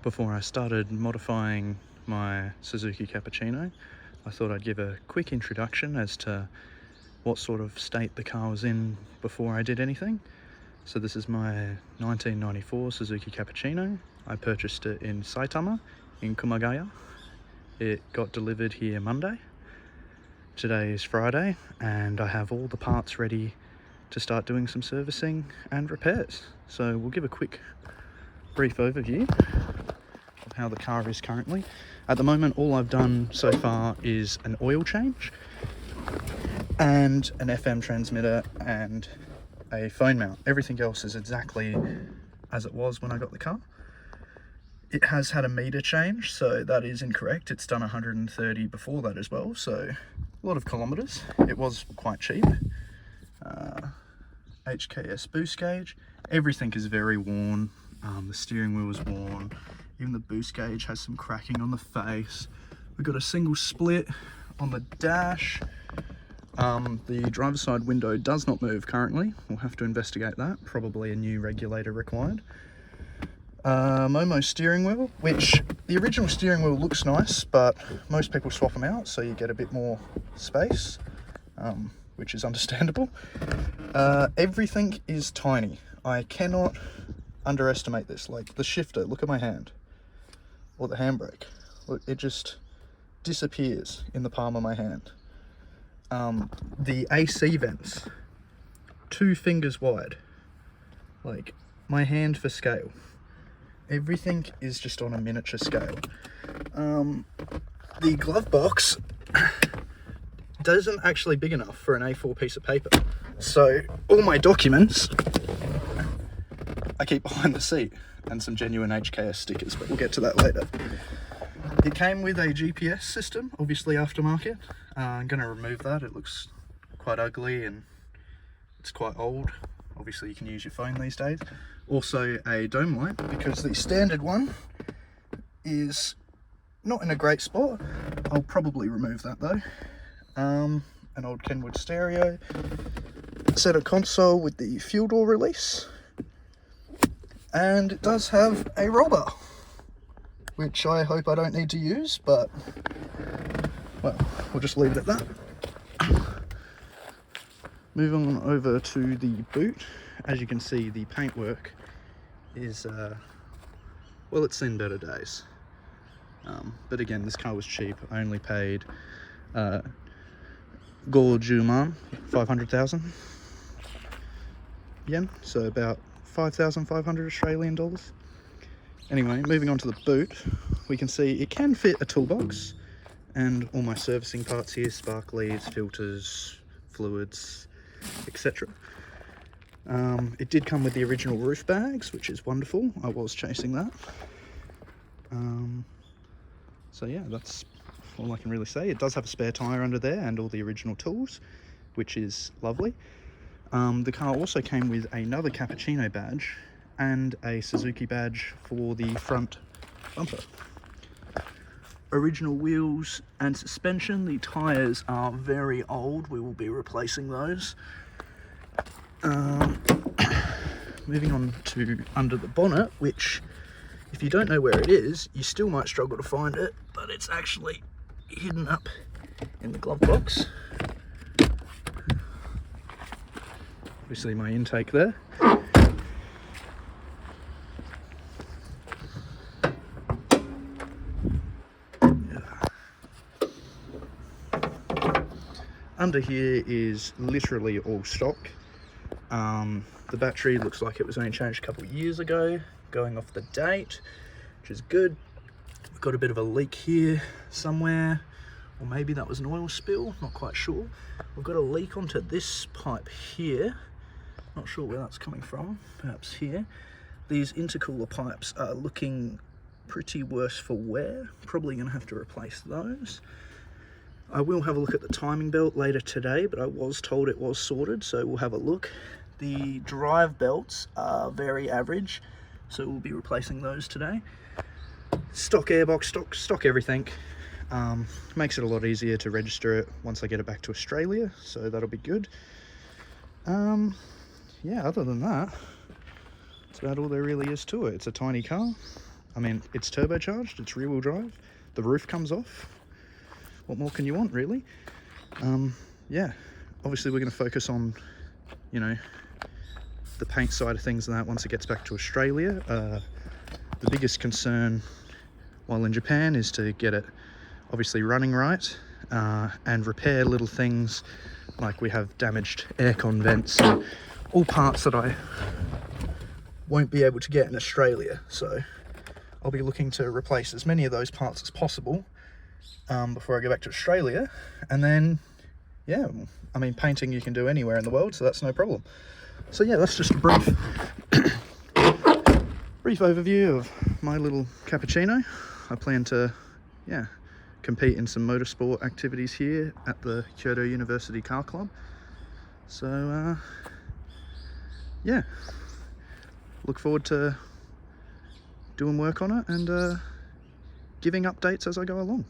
Before I started modifying my Suzuki Cappuccino, I thought I'd give a quick introduction as to what sort of state the car was in before I did anything. So this is my 1994 Suzuki Cappuccino. I purchased it in Saitama in Kumagaya. It got delivered here Monday. Today is Friday and I have all the parts ready to start doing some servicing and repairs. So we'll give a quick brief overview of how the car is currently. At the moment, all I've done so far is an oil change and an FM transmitter and a phone mount. Everything else is exactly as it was when I got the car. It has had a meter change, so that is incorrect. It's done 130 before that as well, so a lot of kilometers. It was quite cheap. HKS boost gauge. Everything is very worn. The steering wheel is worn. Even the boost gauge has some cracking on the face. We've got a single split on the dash. The driver's side window does not move currently. We'll have to investigate that. Probably a new regulator required. Momo steering wheel, which the original steering wheel looks nice, but most people swap them out so you get a bit more space, which is understandable. Everything is tiny. I cannot underestimate this. Like the shifter, look at my hand, or the handbrake. Look, it just disappears in the palm of my hand. The AC vents, 2 fingers wide, like my hand for scale. Everything is just on a miniature scale. The glove box isn't actually big enough for an A4 piece of paper. So all my documents I keep behind the seat, and some genuine HKS stickers, but we'll get to that later. It came with a GPS system, obviously aftermarket. I'm going to remove that. It looks quite ugly and it's quite old. Obviously you can use your phone these days. Also a dome light, because the standard one is not in a great spot. I'll probably remove that though. An old Kenwood stereo. Center console with the fuel door release. And it does have a roll bar, which I hope I don't need to use, but well, we'll just leave it at that. Moving on over to the boot. As you can see, the paintwork is, well, it's seen better days. But again, this car was cheap. I only paid Gorjuman 500,000 yen, so about 5,500 Australian dollars. Anyway, moving on to the boot, we can see it can fit a toolbox and all my servicing parts here, spark leads, filters, fluids, etc. It did come with the original roof bags, which is wonderful. I was chasing that. So yeah, that's all I can really say. It does have a spare tyre under there and all the original tools, which is lovely. The car also came with another Cappuccino badge and a Suzuki badge for the front bumper. Original wheels and suspension. The tyres are very old. We will be replacing those. Moving on to under the bonnet, which if you don't know where it is, you still might struggle to find it, but it's actually hidden up in the glove box. Obviously my intake there. Under here is literally all stock. The battery looks like it was only changed a couple of years ago, going off the date, which is good. We've got a bit of a leak here somewhere, or maybe that was an oil spill, not quite sure. We've got a leak onto this pipe here. Not sure where that's coming from, perhaps here. These intercooler pipes are looking pretty worse for wear. Probably gonna have to replace those. I will have a look at the timing belt later today, but I was told it was sorted, so we'll have a look. The drive belts are very average, so we'll be replacing those today. Stock airbox, stock everything. Makes it a lot easier to register it once I get it back to Australia, so that'll be good. Yeah, other than that, that's about all there really is to it. It's a tiny car. I mean, it's turbocharged, it's rear-wheel drive, the roof comes off. What more can you want, really? Yeah, obviously we're going to focus on, you know, the paint side of things and that once it gets back to Australia. The biggest concern while in Japan is to get it obviously running right, and repair little things like we have damaged aircon vents and all parts that I won't be able to get in Australia. So I'll be looking to replace as many of those parts as possible before I go back to Australia. And then, yeah, I mean, painting you can do anywhere in the world, so that's no problem. So yeah, that's just a brief overview of my little cappuccino. I plan to, yeah, compete in some motorsport activities here at the Kyoto University Car Club. So yeah, look forward to doing work on it and giving updates as I go along.